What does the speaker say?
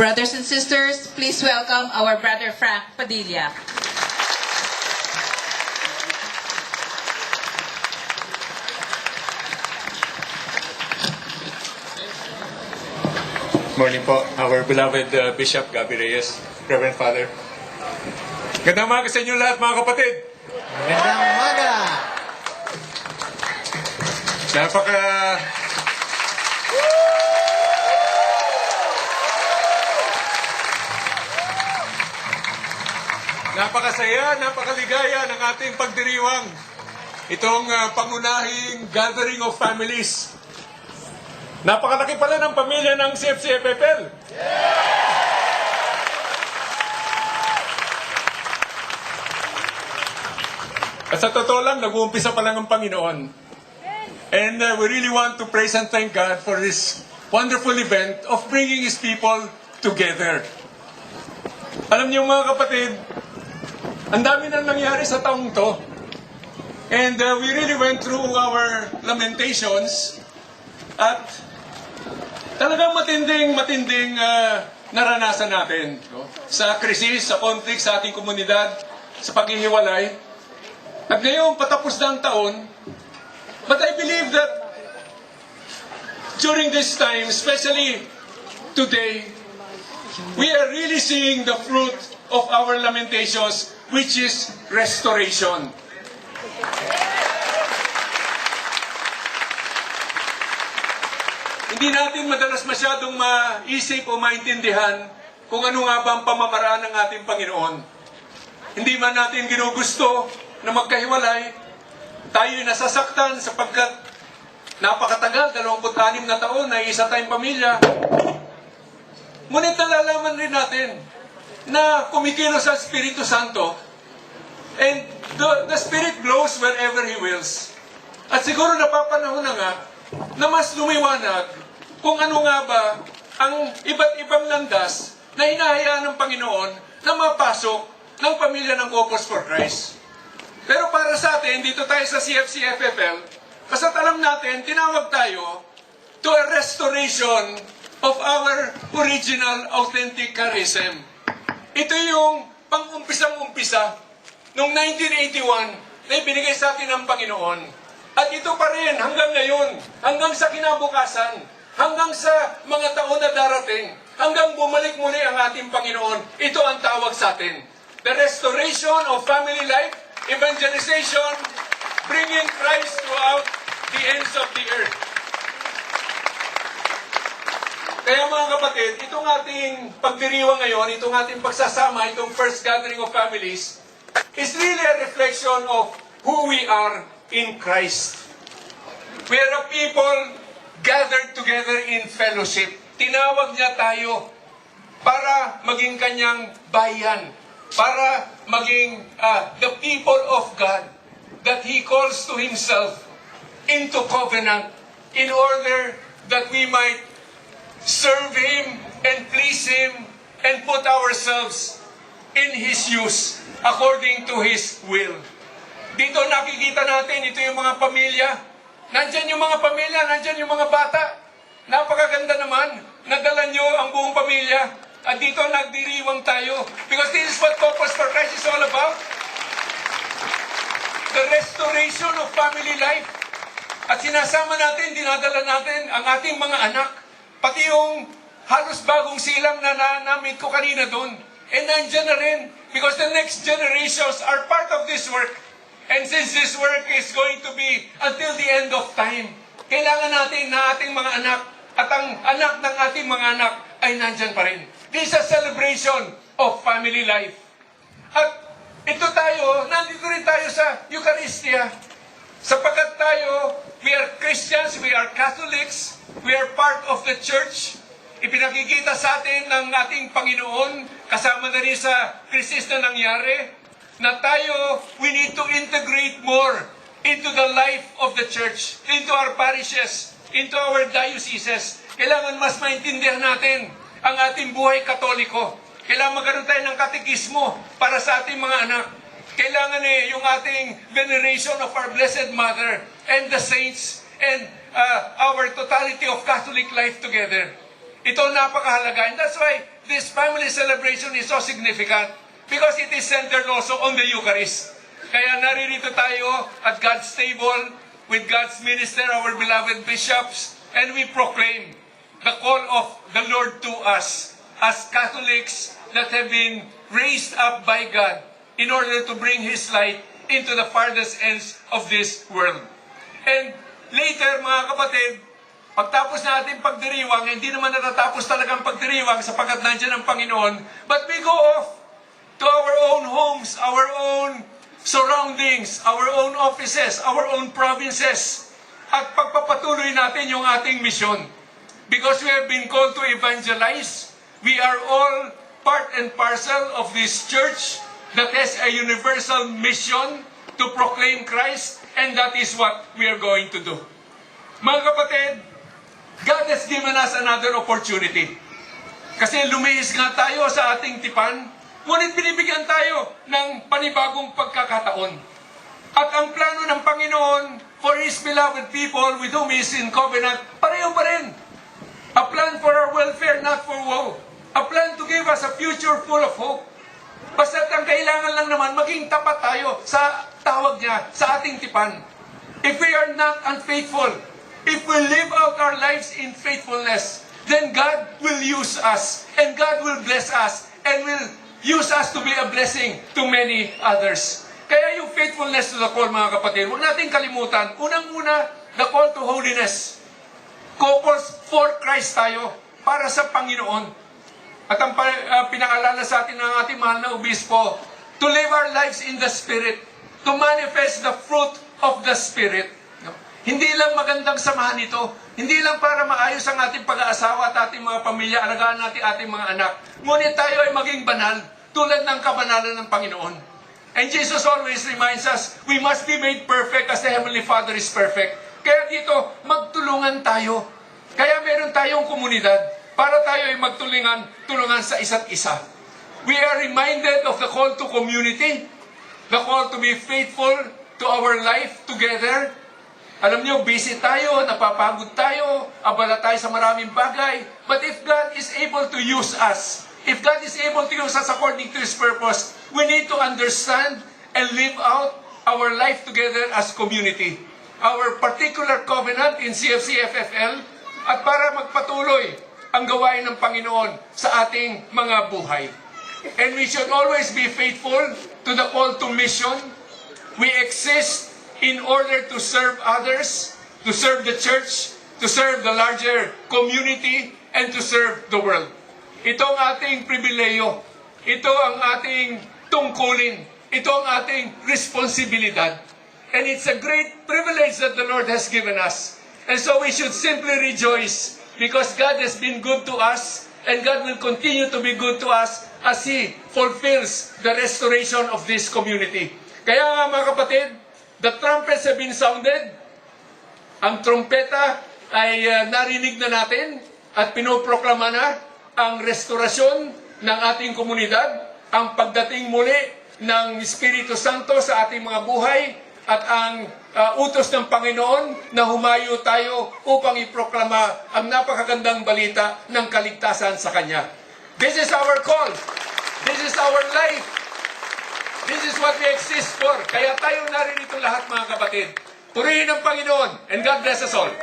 Brothers and sisters, please welcome our brother Frank Padilla. Morning po, our beloved Bishop Gabby Reyes, Reverend Father. Gandang umaga sa inyo lahat, mga kapatid. Magandang umaga! Napakasaya, napakaligaya ng ating pagdiriwang. Itong pangunahing gathering of families. Napakalaki pala ng pamilya ng CFC-FFL. At sa totoo lang, nag-uumpisa pa lang ang Panginoon. And we really want to praise and thank God for this wonderful event of bringing His people together. Alam niyo mga kapatid, ang dami na nangyari sa taong to. And we really went through our lamentations at talagang matinding naranasan natin. No? Sa krisis, sa conflict, sa ating komunidad, sa paghihiwalay. At ngayon, patapos na ang taon, but I believe that during this time, especially today, we are really seeing the fruit of our lamentations, which is restoration. Hindi natin madalas masyadong maisip o maintindihan kung ano nga ba ang pamamaraan ng ating Panginoon. Hindi man natin ginugusto na magkahiwalay, tayo'y nasasaktan sapagkat napakatagal, 26 na taon na isa tayong pamilya. Ngunit nalalaman rin natin na kumikilos sa Espiritu Santo and the Spirit blows wherever He wills. At siguro napapanahon na nga na mas lumiwanag kung ano nga ba ang iba't ibang landas na hinahayaan ng Panginoon na mapasok ng pamilya ng Opus for Christ. Pero para sa atin, dito tayo sa CFC-FFL, kasa't alam natin, tinawag tayo to a restoration of our original authentic charism. Ito yung pang-umpisang-umpisa noong 1981 na ibinigay sa atin ng Panginoon. At ito pa rin hanggang ngayon, hanggang sa kinabukasan, hanggang sa mga taon na darating, hanggang bumalik muli ang ating Panginoon, ito ang tawag sa atin. The restoration of family life, evangelization, bringing Christ throughout the ends of the earth. Kaya mga kapatid, itong ating pagdiriwang ngayon, itong ating pagsasama, itong first gathering of families, is really a reflection of who we are in Christ. We are a people gathered together in fellowship. Tinawag niya tayo para maging kanyang bayan, para maging the people of God that He calls to Himself into covenant in order that we might serve Him and please Him and put ourselves in His use according to His will. Dito nakikita natin, ito yung mga pamilya. Nandyan yung mga pamilya, nandyan yung mga bata. Napakaganda naman. Nadala nyo ang buong pamilya. At dito nagdiriwang tayo. Because this is what Opus for Christ is all about. The restoration of family life. At sinasama natin, dinadala natin ang ating mga anak. Pati yung halos bagong silang na namit ko kanina doon. And nandyan na rin. Because the next generations are part of this work. And since this work is going to be until the end of time, kailangan natin na ating mga anak at ang anak ng ating mga anak ay nandyan pa rin. This is a celebration of family life. At ito tayo, nandito rin tayo sa Eucharistia. Sapagkat tayo, we are Christians, we are Catholics, we are part of the church. Ipinakikita sa atin ng ating Panginoon, kasama na rin sa krisis na nangyari, na tayo, we need to integrate more into the life of the church, into our parishes, into our dioceses. Kailangan mas maintindihan natin ang ating buhay katoliko. Kailangan magkaroon tayo ng katekismo para sa ating mga anak. Kailangan yung ating veneration of our Blessed Mother and the saints and our totality of Catholic life together. Ito napakahalaga. And that's why this family celebration is so significant. Because it is centered also on the Eucharist. Kaya naririto tayo at God's table with God's minister, our beloved bishops, and we proclaim the call of the Lord to us as Catholics that have been raised up by God in order to bring His light into the farthest ends of this world. And later, mga kapatid, pagtapos na ating pagdiriwang, hindi naman natatapos talagang pagdiriwang sapagkat nandiyan ang Panginoon, but we go off to our own homes, our own surroundings, our own offices, our own provinces, at pagpapatuloy natin yung ating mission. Because we have been called to evangelize, we are all part and parcel of this church that has a universal mission to proclaim Christ, and that is what we are going to do. Mga kapatid, God has given us another opportunity. Kasi lumihis nga tayo sa ating tipan, ngunit binibigyan tayo ng panibagong pagkakataon. At ang plano ng Panginoon for His beloved people with whom He is in covenant, pareho pa rin. A plan for our welfare, not for woe. A plan to give us a future full of hope. Basta't ang kailangan lang naman, maging tapat tayo sa tawag niya, sa ating tipan. If we are not unfaithful, if we live out our lives in faithfulness, then God will use us, and God will bless us, and will use us to be a blessing to many others. Kaya yung faithfulness to the call, mga kapatid, huwag natin kalimutan. Unang-una, the call to holiness. Couples for Christ tayo, para sa Panginoon. At ang pinaalala sa atin ng ating mahal na obispo, to live our lives in the Spirit, to manifest the fruit of the Spirit. Hindi lang magandang samahan ito, hindi lang para maayos ang ating pag-aasawa at ating mga pamilya, alagaan natin ating mga anak. Ngunit tayo ay maging banal, tulad ng kabanalan ng Panginoon. And Jesus always reminds us, we must be made perfect as the Heavenly Father is perfect. Kaya dito, magtulungan tayo. Kaya meron tayong komunidad para tayo ay tulungan sa isa't isa. We are reminded of the call to community, the call to be faithful to our life together. Alam niyo, busy tayo, napapagod tayo, abala tayo sa maraming bagay. But if God is able to use us, if God is able to use us according to His purpose, we need to understand and live out our life together as community. Our particular covenant in CFC-FFL, at para magpatuloy ang gawain ng Panginoon sa ating mga buhay. And we should always be faithful to the call to mission. We exist in order to serve others, to serve the church, to serve the larger community, and to serve the world. Ito ang ating pribileyo. Ito ang ating tungkulin. Ito ang ating responsibilidad. And it's a great privilege that the Lord has given us. And so we should simply rejoice because God has been good to us and God will continue to be good to us as He fulfills the restoration of this community. Kaya nga mga kapatid, the trumpets have been sounded. Ang trumpeta ay narinig na natin at pinoproklama na ang restorasyon ng ating komunidad, ang pagdating muli ng Espiritu Santo sa ating mga buhay at ang utos ng Panginoon na humayo tayo upang iproklama ang napakagandang balita ng kaligtasan sa Kanya. This is our call. This is our life. This is what we exist for. Kaya tayo naririto lahat mga kapatid. Purihin ang Panginoon and God bless us all.